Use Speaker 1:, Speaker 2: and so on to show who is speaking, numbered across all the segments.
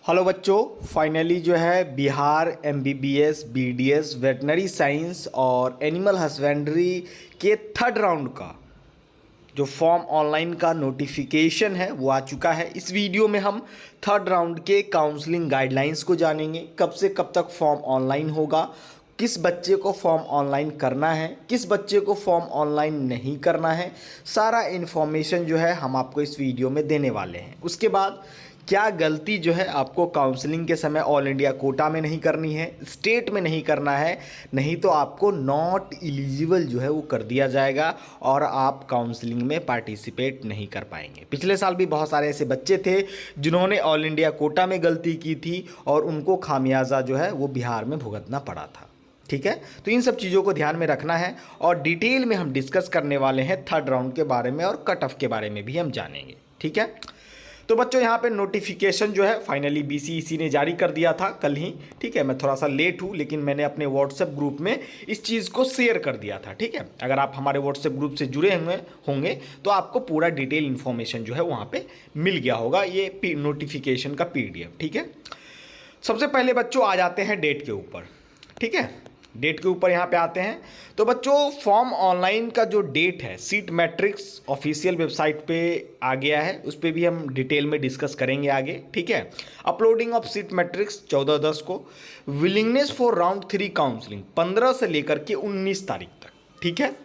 Speaker 1: Hello बच्चों, finally जो है Bihar MBBS BDS veterinary science और एनिमल हस्बेंड्री के थर्ड राउंड का जो फॉर्म ऑनलाइन का नोटिफिकेशन है वो आ चुका है। इस वीडियो में हम थर्ड राउंड के काउंसलिंग गाइडलाइंस को जानेंगे। कब से कब तक फॉर्म ऑनलाइन होगा, किस बच्चे को फॉर्म ऑनलाइन करना है, किस बच्चे को फॉर्म ऑनलाइन नहीं करना है, सारा इन्फॉर्मेशन जो है हम आपको इस वीडियो में देने वाले हैं। उसके बाद क्या गलती जो है आपको काउंसलिंग के समय ऑल इंडिया कोटा में नहीं करनी है, स्टेट में नहीं करना है, नहीं तो आपको नॉट एलिजिबल जो है वो कर दिया जाएगा और आप काउंसलिंग में पार्टिसिपेट नहीं कर पाएंगे। पिछले साल भी बहुत सारे ऐसे बच्चे थे जिन्होंने ऑल इंडिया कोटा में गलती की थी और उनको खामियाजा जो है वो बिहार में भुगतना पड़ा था। ठीक है, तो इन सब चीज़ों को ध्यान में रखना है और डिटेल में हम डिस्कस करने वाले हैं थर्ड राउंड के बारे में और कट ऑफ के बारे में भी हम जानेंगे। ठीक है, तो बच्चों यहाँ पे नोटिफिकेशन जो है फाइनली बीसीईसी ने जारी कर दिया था कल ही। ठीक है, मैं थोड़ा सा लेट हूँ लेकिन मैंने अपने व्हाट्सएप ग्रुप में इस चीज़ को शेयर कर दिया था। ठीक है, अगर आप हमारे व्हाट्सएप ग्रुप से जुड़े हुए होंगे तो आपको पूरा डिटेल इन्फॉर्मेशन जो है वहाँ पे मिल गया होगा, ये नोटिफिकेशन का पीडीएफ। ठीक है, सबसे पहले बच्चों आ जाते हैं डेट के ऊपर। ठीक है, डेट के ऊपर यहाँ पे आते हैं तो बच्चों फॉर्म ऑनलाइन का जो डेट है सीट मैट्रिक्स ऑफिशियल वेबसाइट पे आ गया है, उस पर भी हम डिटेल में डिस्कस करेंगे आगे। ठीक है, अपलोडिंग ऑफ सीट मैट्रिक्स 14/10 को, विलिंगनेस फॉर राउंड 3 काउंसलिंग 15 से लेकर के 19 तारीख तक। ठीक है,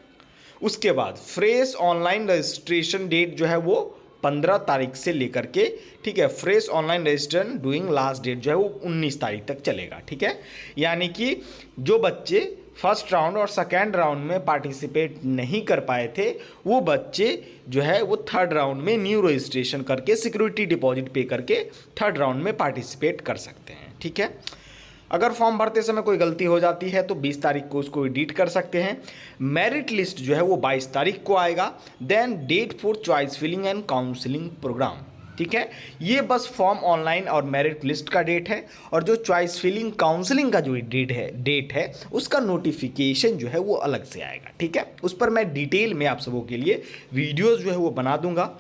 Speaker 1: उसके बाद फ्रेश ऑनलाइन रजिस्ट्रेशन डेट जो है वो 15 तारीख से लेकर के, ठीक है, fresh online registration doing last date जो है वो 19 तारीख तक चलेगा। ठीक है, यानी कि जो बच्चे फर्स्ट राउंड और सेकेंड राउंड में पार्टिसिपेट नहीं कर पाए थे वो बच्चे जो है वो थर्ड राउंड में न्यू रजिस्ट्रेशन करके सिक्योरिटी डिपॉजिट पे करके थर्ड राउंड में पार्टिसिपेट कर सकते हैं। ठीक है, अगर फॉर्म भरते समय कोई गलती हो जाती है तो 20 तारीख को उसको एडिट कर सकते हैं। मेरिट लिस्ट जो है वो 22 तारीख को आएगा। Then date for choice filling and counselling programme. ठीक है, ये बस फॉर्म ऑनलाइन और मेरिट लिस्ट का डेट है और जो चॉइस फिलिंग काउंसलिंग का जो डेट है उसका नोटिफिकेशन जो है वो अलग से आएगा। ठीक है, उस पर मैं डिटेल में आप सबों के लिए वीडियोज़ जो है वो बना दूंगा।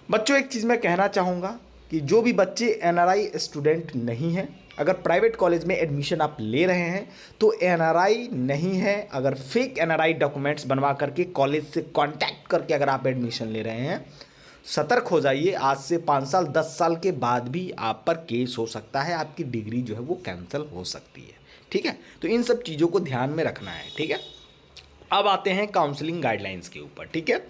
Speaker 1: बच्चों एक चीज़ मैं कहना चाहूँगा कि जो भी बच्चे एनआरआई स्टूडेंट नहीं हैं, अगर प्राइवेट कॉलेज में एडमिशन आप ले रहे हैं तो एनआरआई नहीं है, अगर फेक एनआरआई डॉक्यूमेंट्स बनवा करके कॉलेज से कांटेक्ट करके अगर आप एडमिशन ले रहे हैं, सतर्क हो जाइए। आज से 5 साल 10 साल के बाद भी आप पर केस हो सकता है, आपकी डिग्री जो है वो कैंसिल हो सकती है। ठीक है, तो इन सब चीज़ों को ध्यान में रखना है। ठीक है, अब आते हैं काउंसलिंग गाइडलाइंस के ऊपर। ठीक है,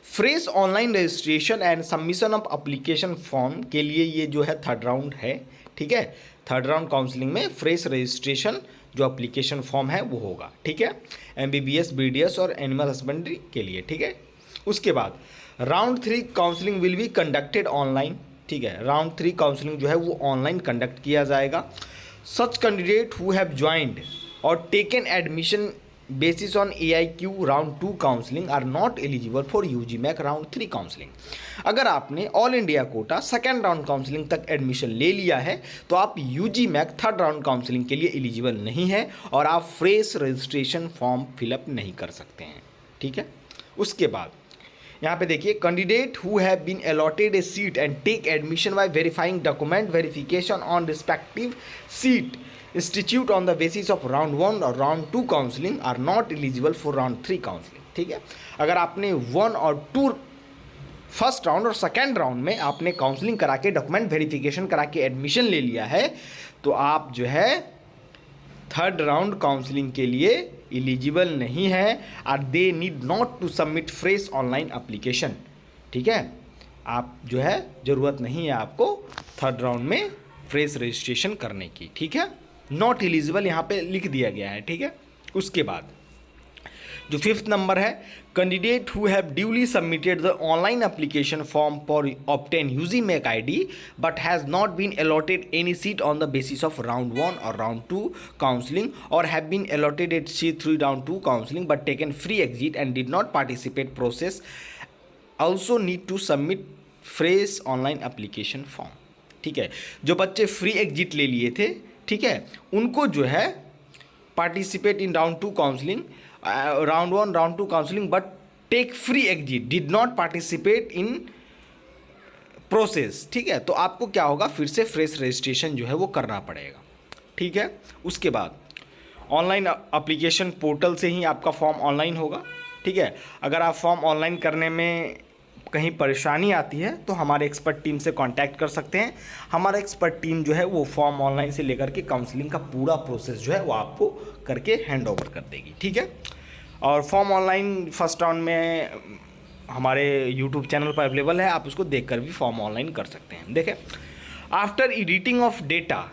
Speaker 1: fresh online registration and submission of application form के लिए ये जो है थर्ड राउंड है। ठीक है, थर्ड राउंड काउंसलिंग में फ्रेश रजिस्ट्रेशन जो एप्लीकेशन फॉर्म है वो होगा। ठीक है, एमबीबीएस बीडीएस और एनिमल हस्बेंड्री के लिए। ठीक है, उसके बाद round 3 counselling will be conducted online. ठीक है, राउंड 3 काउंसलिंग जो है वो ऑनलाइन कंडक्ट किया जाएगा। Such candidate who have joined और taken admission basis on AIQ round 2 counselling are not eligible for UG MAC round 3 counselling. अगर आपने all India quota second round counselling तक एडमिशन ले लिया है तो आप UG MAC third round counselling के लिए एलिजिबल नहीं है और आप फ्रेश रजिस्ट्रेशन फॉर्म फिलअप नहीं कर सकते हैं। ठीक है, उसके बाद यहाँ पे देखिए, candidate who have been allotted a seat and take admission by verifying document verification on respective seat institute on the basis of round 1 और round 2 counselling are not eligible for round 3 counselling. ठीक है, अगर आपने 1 और 2 first round और second round में आपने counselling करा के डॉक्यूमेंट वेरिफिकेशन करा के एडमिशन ले लिया है तो आप जो है थर्ड राउंड काउंसलिंग के लिए एलिजिबल नहीं है और they need not to submit fresh online application. ठीक है, आप जो है ज़रूरत नहीं है आपको थर्ड राउंड में फ्रेश रजिस्ट्रेशन करने की। ठीक है, नॉट एलिजिबल यहाँ पे लिख दिया गया है। ठीक है, उसके बाद जो 5th नंबर है, candidate who have duly submitted the online application form for obtain UG mac ID but has not been allotted any seat on the basis of round 1 और राउंड 2 काउंसलिंग और have been allotted at C3 round 2 counselling but taken free exit and did not participate process also need to submit fresh online application form. ठीक है, जो बच्चे free exit ले लिए थे, ठीक है, उनको जो है participate in round 2 counselling round 1 round 2 counselling but take free exit did not participate in process, ठीक है। तो आपको क्या होगा, फिर से फ्रेश रजिस्ट्रेशन जो है वो करना पड़ेगा, ठीक है। उसके बाद ऑनलाइन एप्लीकेशन पोर्टल से ही आपका फॉर्म ऑनलाइन होगा, ठीक है। अगर आप फॉर्म ऑनलाइन करने में कहीं परेशानी आती है तो हमारे एक्सपर्ट टीम से कांटेक्ट कर सकते हैं। हमारा एक्सपर्ट टीम जो है वो फॉर्म ऑनलाइन से लेकर के काउंसलिंग का पूरा प्रोसेस जो है वो आपको करके हैंड ओवर कर देगी, ठीक है। और फॉर्म ऑनलाइन फर्स्ट राउंड में हमारे यूट्यूब चैनल पर अवेलेबल है, आप उसको देखकर भी फॉर्म ऑनलाइन कर सकते हैं। देखें, after editing of data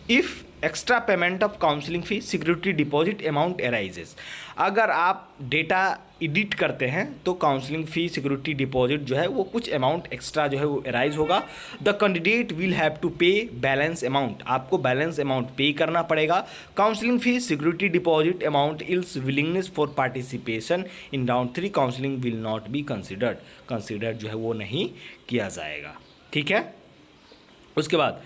Speaker 1: if extra payment of counselling fee security deposit amount arises. अगर आप डेटा एडिट करते हैं तो काउंसलिंग फ़ी सिक्योरिटी डिपॉजिट जो है वो कुछ अमाउंट एक्स्ट्रा जो है वो अराइज होगा। The candidate will have to pay balance amount, आपको बैलेंस अमाउंट पे करना पड़ेगा। Counselling fee security deposit amount else willingness for participation in round 3 counselling will not be considered जो है वो नहीं किया जाएगा, ठीक है। उसके बाद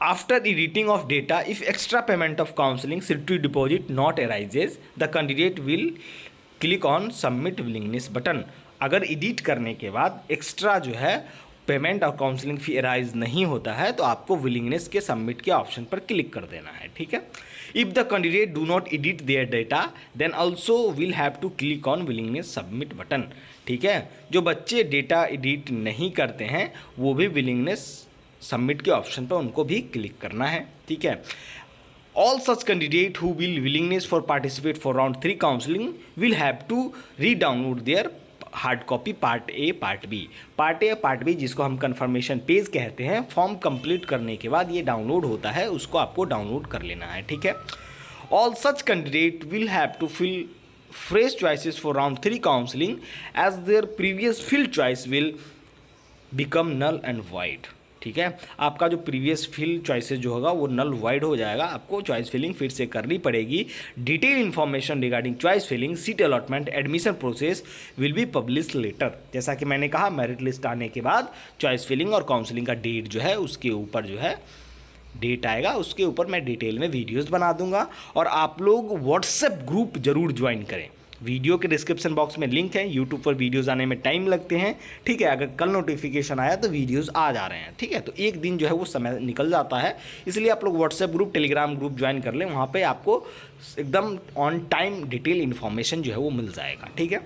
Speaker 1: after editing of data, if extra payment of counseling security deposit not arises, the candidate will click on submit willingness button। अगर एडिट करने के बाद एक्स्ट्रा जो है पेमेंट और काउंसलिंग फी अराइज नहीं होता है तो आपको विलिंगनेस के सबमिट के ऑप्शन पर क्लिक कर देना है, ठीक है। If the candidate do not edit their data then also will have to click on willingness submit button, ठीक है। जो बच्चे डेटा एडिट नहीं करते हैं वो भी विलिंगनेस सबमिट के ऑप्शन पर उनको भी क्लिक करना है, ठीक है। All such candidate who will willingness for participate for round 3 counselling will have to redownload their hard copy part A part B जिसको हम कंफर्मेशन पेज कहते हैं। फॉर्म कंप्लीट करने के बाद ये डाउनलोड होता है, उसको आपको डाउनलोड कर लेना है, ठीक है। All such candidate will have to fill fresh choices for round 3 counselling as their previous fill choice will become null and void, ठीक है। आपका जो प्रीवियस फिल चॉइसेस जो होगा वो नल वाइड हो जाएगा, आपको चॉइस फिलिंग फिर से करनी पड़ेगी। Detail information regarding choice filling, seat allotment, admission process will be publish later. जैसा कि मैंने कहा, मेरिट लिस्ट आने के बाद चॉइस फिलिंग और काउंसलिंग का डेट जो है उसके ऊपर जो है डेट आएगा, उसके ऊपर मैं डिटेल में वीडियोज़ बना दूंगा। और आप लोग व्हाट्सएप ग्रुप जरूर ज्वाइन करें, वीडियो के डिस्क्रिप्शन बॉक्स में लिंक है। यूट्यूब पर वीडियोज़ आने में टाइम लगते हैं, ठीक है। अगर कल नोटिफिकेशन आया तो वीडियोज़ आ जा रहे हैं, ठीक है। तो एक दिन जो है वो समय निकल जाता है, इसलिए आप लोग WhatsApp group, Telegram group join कर लें। वहाँ पे आपको एकदम ऑन टाइम डिटेल इन्फॉर्मेशन जो है वो मिल जाएगा, ठीक है।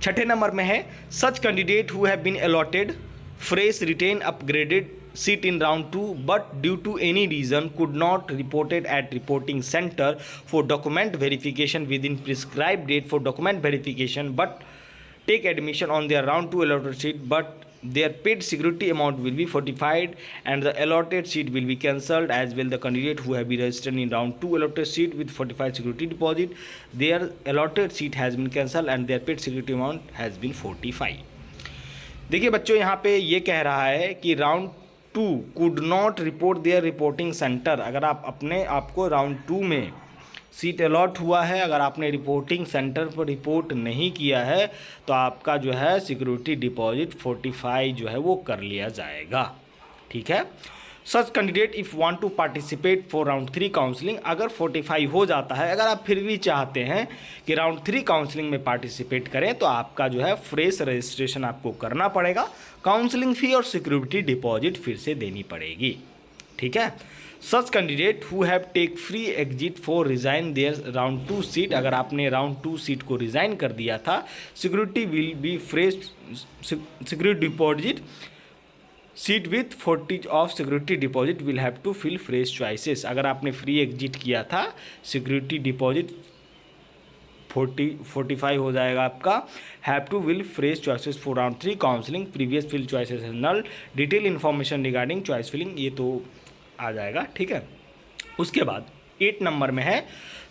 Speaker 1: छठे नंबर में है such candidate who have been allotted fresh retain upgraded seat in round 2 but due to any reason could not reported at reporting center for document verification within prescribed date for document verification but take admission on their round 2 allotted seat, but their paid security amount will be fortified and the allotted seat will be cancelled, as well the candidate who have been registered in round 2 allotted seat with fortified security deposit, their allotted seat has been cancelled and their paid security amount has been fortified। देखिए बच्चों, यहाँ पे ये कह रहा है कि round 2 could not report their reporting centre. अगर आप अपने आपको राउंड 2 में सीट अलॉट हुआ है, अगर आपने रिपोर्टिंग सेंटर पर रिपोर्ट नहीं किया है तो आपका जो है सिक्योरिटी डिपॉजिट 45 जो है वो कर लिया जाएगा, ठीक है। Such candidate if want to participate for round 3 counselling, अगर 45 हो जाता है, अगर आप फिर भी चाहते हैं कि राउंड 3 काउंसलिंग में पार्टिसिपेट करें तो आपका जो है फ्रेश रजिस्ट्रेशन आपको करना पड़ेगा, काउंसलिंग फ़ी और सिक्योरिटी डिपॉजिट फिर से देनी पड़ेगी, ठीक है। Such candidate who have take free exit for resign their round 2 seat, अगर आपने राउंड 2 सीट को रिज़ाइन कर दिया था, security will be fresh security deposit seat with 40 of security deposit will have to fill fresh choices. अगर आपने free exit किया था, सिक्योरिटी डिपॉजिट 45 हो जाएगा आपका। Have to will fresh choices for round 3 counselling, previous fill choices is null, detail information regarding choice filling, ये तो आ जाएगा, ठीक है। उसके बाद 8 नंबर में है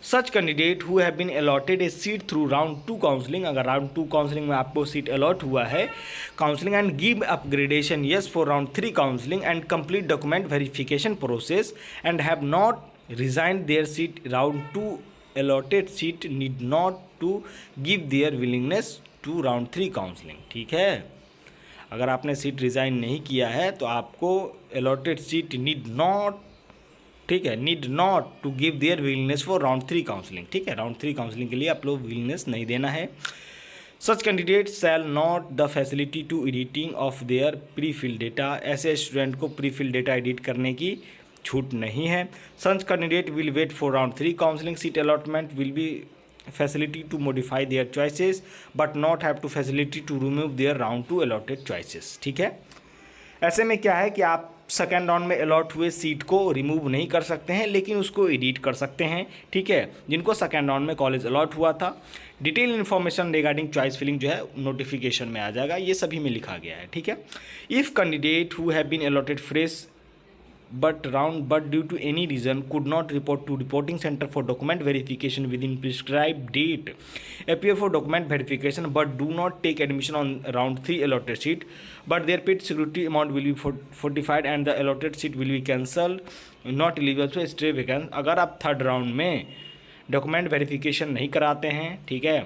Speaker 1: such candidate who have been allotted a seat through round 2 counselling, अगर राउंड 2 काउंसलिंग में आपको सीट अलॉट हुआ है, counselling and give upgradation yes for round 3 counselling and complete document verification process and have not resign their seat round 2 allotted seat need not to give their willingness to round 3 counselling, ठीक है। अगर आपने seat resign नहीं किया है तो आपको allotted seat need not, ठीक है, need not to give their willingness for round 3 counselling, ठीक है। राउंड 3 काउंसलिंग के लिए आप लोग विलिंगनेस नहीं देना है। Such candidate shall not the facility to editing of their pre fill data, ऐसे स्टूडेंट को प्री फिल डेटा एडिट करने की छूट नहीं है। Such candidate will wait for round 3 counselling, seat allotment will be facility to modify their choices but not have to facility to remove their round 2 allotted choices. ठीक है, ऐसे में क्या है कि आप सेकेंड राउंड में अलॉट हुए सीट को रिमूव नहीं कर सकते हैं, लेकिन उसको एडिट कर सकते हैं। ठीक है, जिनको सेकेंड राउंड में कॉलेज अलॉट हुआ था, detail information regarding choice filling जो है नोटिफिकेशन में आ जाएगा, ये सभी में लिखा गया है। ठीक है, if candidate who have been allotted fresh but due to any reason could not report to reporting center for document verification within prescribed date, appear for document verification but do not take admission on round 3 allotted seat, but their paid security amount will be fortified and the allotted seat will be cancelled, not eligible to stay vacant। अगर आप third round में document verification नहीं कराते हैं, ठीक है,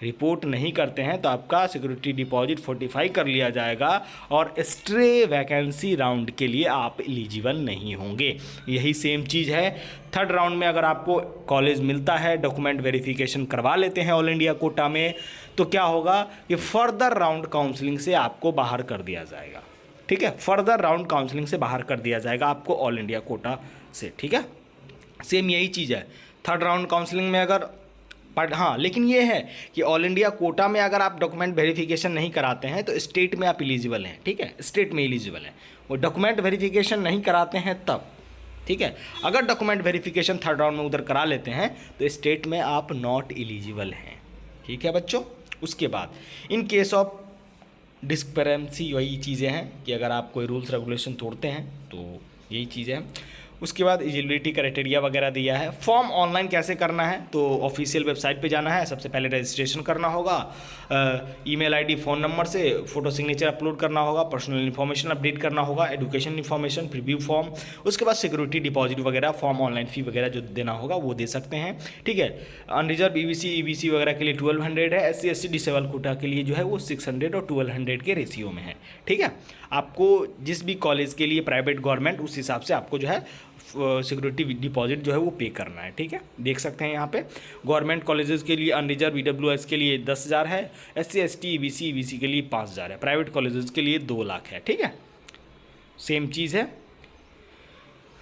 Speaker 1: report नहीं करते हैं, तो आपका सिक्योरिटी डिपॉजिट फोर्टिफाई कर लिया जाएगा और स्ट्रे वैकेंसी राउंड के लिए आप एलिजिबल नहीं होंगे। यही सेम चीज़ है थर्ड राउंड में। अगर आपको कॉलेज मिलता है, डॉक्यूमेंट वेरिफिकेशन करवा लेते हैं ऑल इंडिया कोटा में, तो क्या होगा कि फर्दर राउंड काउंसलिंग से आपको बाहर कर दिया जाएगा। ठीक है, फर्दर राउंड काउंसलिंग से बाहर कर दिया जाएगा आपको ऑल इंडिया कोटा से। ठीक है, सेम यही चीज़ है थर्ड राउंड काउंसलिंग में। अगर बट हाँ, लेकिन ये है कि ऑल इंडिया कोटा में अगर आप डॉक्यूमेंट वेरिफिकेशन नहीं कराते हैं तो स्टेट में आप एलिजिबल हैं। ठीक है, स्टेट में एलिजिबल हैं, वो डॉक्यूमेंट वेरिफिकेशन नहीं कराते हैं तब। ठीक है, अगर डॉक्यूमेंट वेरिफिकेशन थर्ड राउंड में उधर करा लेते हैं तो स्टेट में आप नॉट एलिजिबल हैं। ठीक है बच्चों, उसके बाद इन केस ऑफ डिस्क्रिपेंसी वही चीज़ें हैं कि अगर आप कोई रूल्स रेगुलेशन तोड़ते हैं तो यही चीज़ें हैं। उसके बाद एलिजिबिलिटी क्राइटेरिया वगैरह दिया है। फॉर्म ऑनलाइन कैसे करना है, तो ऑफिशियल वेबसाइट पे जाना है, सबसे पहले रजिस्ट्रेशन करना होगा, ईमेल आईडी फ़ोन नंबर से फ़ोटो सिग्नेचर अपलोड करना होगा, पर्सनल इन्फॉर्मेशन अपडेट करना होगा, एजुकेशन इन्फॉर्मेशन, प्रीव्यू फॉर्म, उसके बाद सिक्योरिटी डिपॉजिट वगैरह, फॉर्म ऑनलाइन फ़ी वगैरह जो देना होगा वो दे सकते हैं। ठीक है, अनरिजर्व EBC वगैरह के लिए 1200 है, SC ST डिसेबल कोटा के लिए जो है वो 600 और 1200 के रेशियो में है। ठीक है, आपको जिस भी कॉलेज के लिए प्राइवेट गवर्नमेंट उस हिसाब से आपको जो है सिक्योरिटी डिपॉजिट जो है वो पे करना है। ठीक है, देख सकते हैं यहाँ पे गवर्नमेंट कॉलेजेस के लिए अनरिजर्व EWS के लिए 10,000 है, SC ST EBC के लिए 5,000 है, प्राइवेट कॉलेजेस के लिए 2 लाख है। ठीक है, सेम चीज़ है,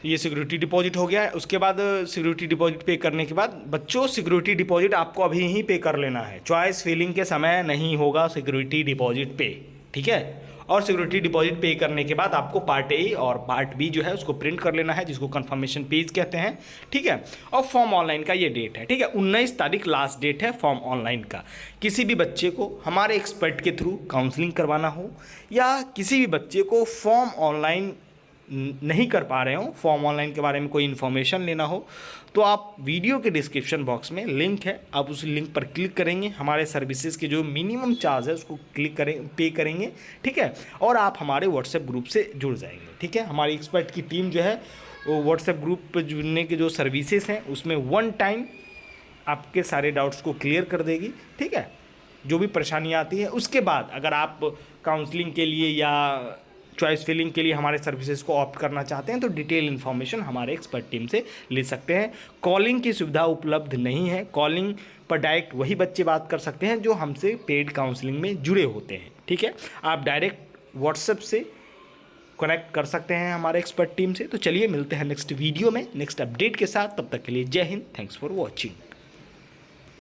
Speaker 1: ये सिक्योरिटी डिपॉजिट हो गया है। उसके बाद सिक्योरिटी डिपॉजिट पे करने के बाद बच्चों सिक्योरिटी डिपॉजिट आपको अभी ही पे कर लेना है, चॉइस फिलिंग के समय नहीं होगा सिक्योरिटी डिपॉजिट पे। ठीक है, और सिक्योरिटी डिपॉजिट पे करने के बाद आपको पार्ट ए और पार्ट बी जो है उसको प्रिंट कर लेना है, जिसको कंफर्मेशन पेज कहते हैं। ठीक है, और फॉर्म ऑनलाइन का ये डेट है। ठीक है, 19 तारीख लास्ट डेट है फॉर्म ऑनलाइन का। किसी भी बच्चे को हमारे एक्सपर्ट के थ्रू काउंसलिंग करवाना हो या किसी भी बच्चे को फॉर्म ऑनलाइन नहीं कर पा रहे हो, फॉर्म ऑनलाइन के बारे में कोई इन्फॉर्मेशन लेना हो, तो आप वीडियो के डिस्क्रिप्शन बॉक्स में लिंक है, आप उस लिंक पर क्लिक करेंगे, हमारे सर्विसेज के जो मिनिमम चार्ज है उसको क्लिक पे करेंगे। ठीक है, और आप हमारे व्हाट्सएप ग्रुप से जुड़ जाएंगे। ठीक है, हमारी एक्सपर्ट की टीम जो है वो व्हाट्सएप ग्रुप पर जुड़ने के जो सर्विसेज हैं उसमें 1 टाइम आपके सारे डाउट्स को क्लियर कर देगी। ठीक है, जो भी परेशानियाँ आती है, उसके बाद अगर आप काउंसलिंग के लिए या चॉइस फिलिंग के लिए हमारे सर्विसेज को ऑप्ट करना चाहते हैं तो डिटेल इन्फॉर्मेशन हमारे एक्सपर्ट टीम से ले सकते हैं। कॉलिंग की सुविधा उपलब्ध नहीं है, कॉलिंग पर डायरेक्ट वही बच्चे बात कर सकते हैं जो हमसे पेड काउंसलिंग में जुड़े होते हैं। ठीक है, आप डायरेक्ट व्हाट्सएप से कनेक्ट कर सकते हैं हमारे एक्सपर्ट टीम से। तो चलिए मिलते हैं नेक्स्ट वीडियो में नेक्स्ट अपडेट के साथ, तब तक के लिए जय हिंद, थैंक्स फॉर वॉचिंग।